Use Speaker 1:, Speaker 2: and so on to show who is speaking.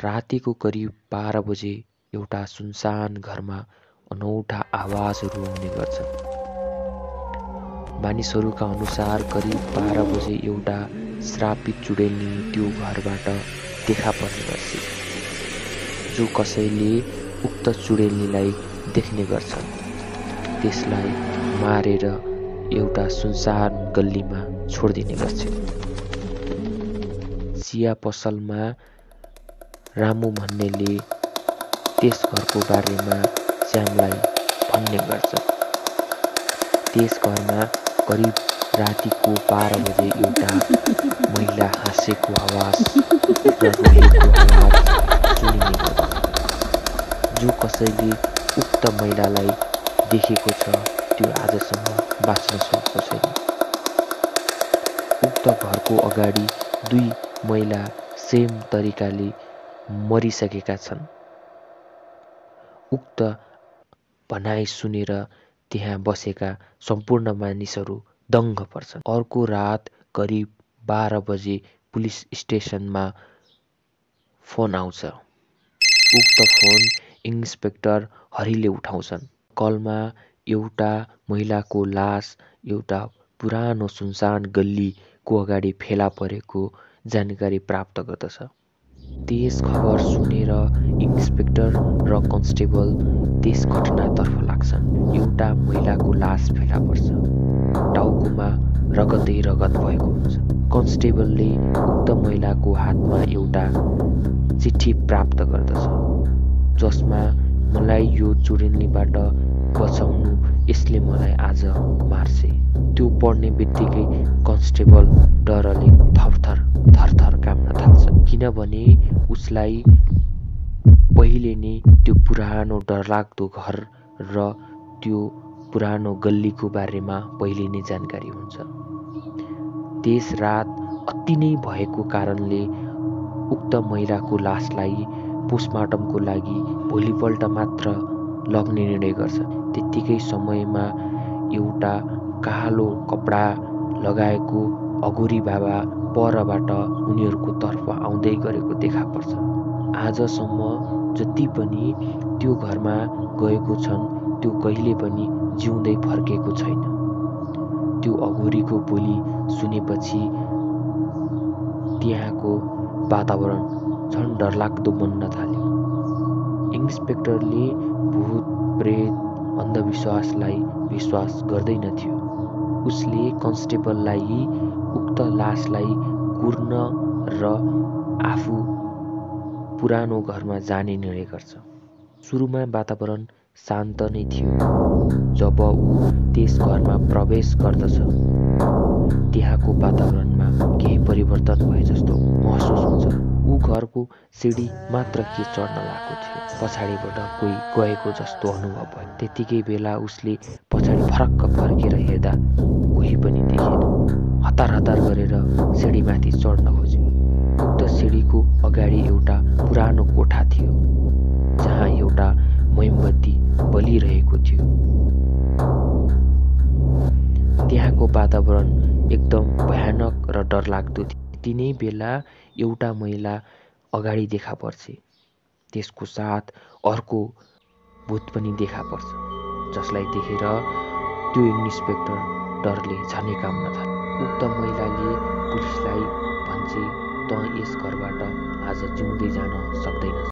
Speaker 1: रातिको करिब 12 बजे एउटा सुनसान घरमा अनौठा आवाजहरू आउने गर्छन्। मानिसहरूका अनुसार करिब 12 बजे एउटा श्रापित चुडेलनी त्यो घरबाट देखा पर्ने गर्छ। जो कसैले उक्त चुडेलनीलाई देख्ने गर्छन् त्यसलाई मारेर एउटा सुनसान गल्लीमा छोडिदिने गर्छ। चिया पसलमा रामु भन्नेले त्यस घरको बारेमा श्यामलाई भन्ने गर्छ। त्यस घरमा करिब रातिको 12 बजे एउटा महिला हाँसेको आवाज र रोएको आवाज सुनिने गर्छ। जो कसैले उक्त महिलालाई देखेको छ त्यो आजसम्म बाँच्न सकेको छैन। उक्त घरको अगाडि 2 महिला सेम तरिकाले मरिसकेका छन्। उक्त भनाइ सुनेर त्यहाँ बसेका सम्पूर्ण मानिसहरू दङ्ग पर्छन्। अर्को रात करिब 12 बजे पुलिस स्टेसनमा फोन आउँछ। उक्त फोन इन्सपेक्टर हरिले उठाउँछन्। कलमा एउटा महिलाको लास एउटा पुरानो सुनसान गल्लीको अगाडि फेला परेको जानकारी प्राप्त गर्दछ। त्यस खबर सुनेर इन्सपेक्टर र कन्स्टेबल त्यस घटनातर्फ लाग्छन्। एउटा महिलाको लास फेला पर्छ। टाउकोमा रगतै रगत भएको हुन्छ। कन्स्टेबलले उक्त महिलाको हातमा एउटा चिठी प्राप्त गर्दछ जसमा मलाई यो चुडेलनीबाट बचाउनु, यसले मलाई आज मार्छ। त्यो पढ्ने बित्तिकै कन्स्टेबल डरले थरथर काम्न थाल्छ। किनभने उसलाई पहिले नै त्यो पुरानो डरलाग्दो घर र त्यो पुरानो गल्लीको बारेमा पहिले नै जानकारी हुन्छ। त्यस रात अति नै भएको कारणले उक्त महिलाको लासलाई पोस्टमार्टमको लागि भोलिपल्ट मात्र लग्ने निर्णय गर्छ। त्यतिकै समयमा एउटा कालो कपडा लगाएको अघोरी बाबा परबाट उनीहरूको तर्फ आउँदै गरेको देखा पर्छ। आजसम्म जति पनि त्यो घरमा गएको छन् त्यो कहिले पनि जिउँदै फर्केको छैन। त्यो अघोरीको बोली सुनेपछि त्यहाँको वातावरण झन् डरलाग्दो बन्न थाल्यो। इन्सपेक्टरले भूत प्रेत अन्धविश्वासलाई विश्वास गर्दैनथ्यो। उसले कन्स्टेबललाई उक्त लासलाई कुर्न र आफू पुरानो घरमा जाने निर्णय गर्छ। सुरुमा वातावरण शान्त नै थियो। जब ऊ त्यस घरमा प्रवेश गर्दछ त्यहाँको वातावरणमा केही परिवर्तन भए जस्तो महसुस हुन्छ। ऊ घरको सिडी मात्र के चढ्न लागेको थियो। पछाडिबाट कोही गएको जस्तो अनुभव भयो। त्यतिकै बेला उसले पछाडि फरक्क फर्केर हेर्दा कोही पनि देखेन। हतार गरेर सिडीमाथि चढ्न खोज्यो। उक्त सिडीको अगाडि एउटा पुरानो कोठा थियो जहाँ एउटा मोमबत्ती बलिरहेको थियो। त्यहाँको वातावरण एकदम भयानक र डरलाग्दो थियो। तिनै बेला एउटा महिला अगाडि देखा पर्छ। त्यसको साथ अर्को भूत पनि देखा पर्छ जसलाई देखेर त्यो इन्सपेक्टर डरले झनै काम्न थाल्यो। उक्त महिलाले पुलिसलाई भन्छ, "तँ यस घरबाट आज जिउँदै जान सक्दैनस्।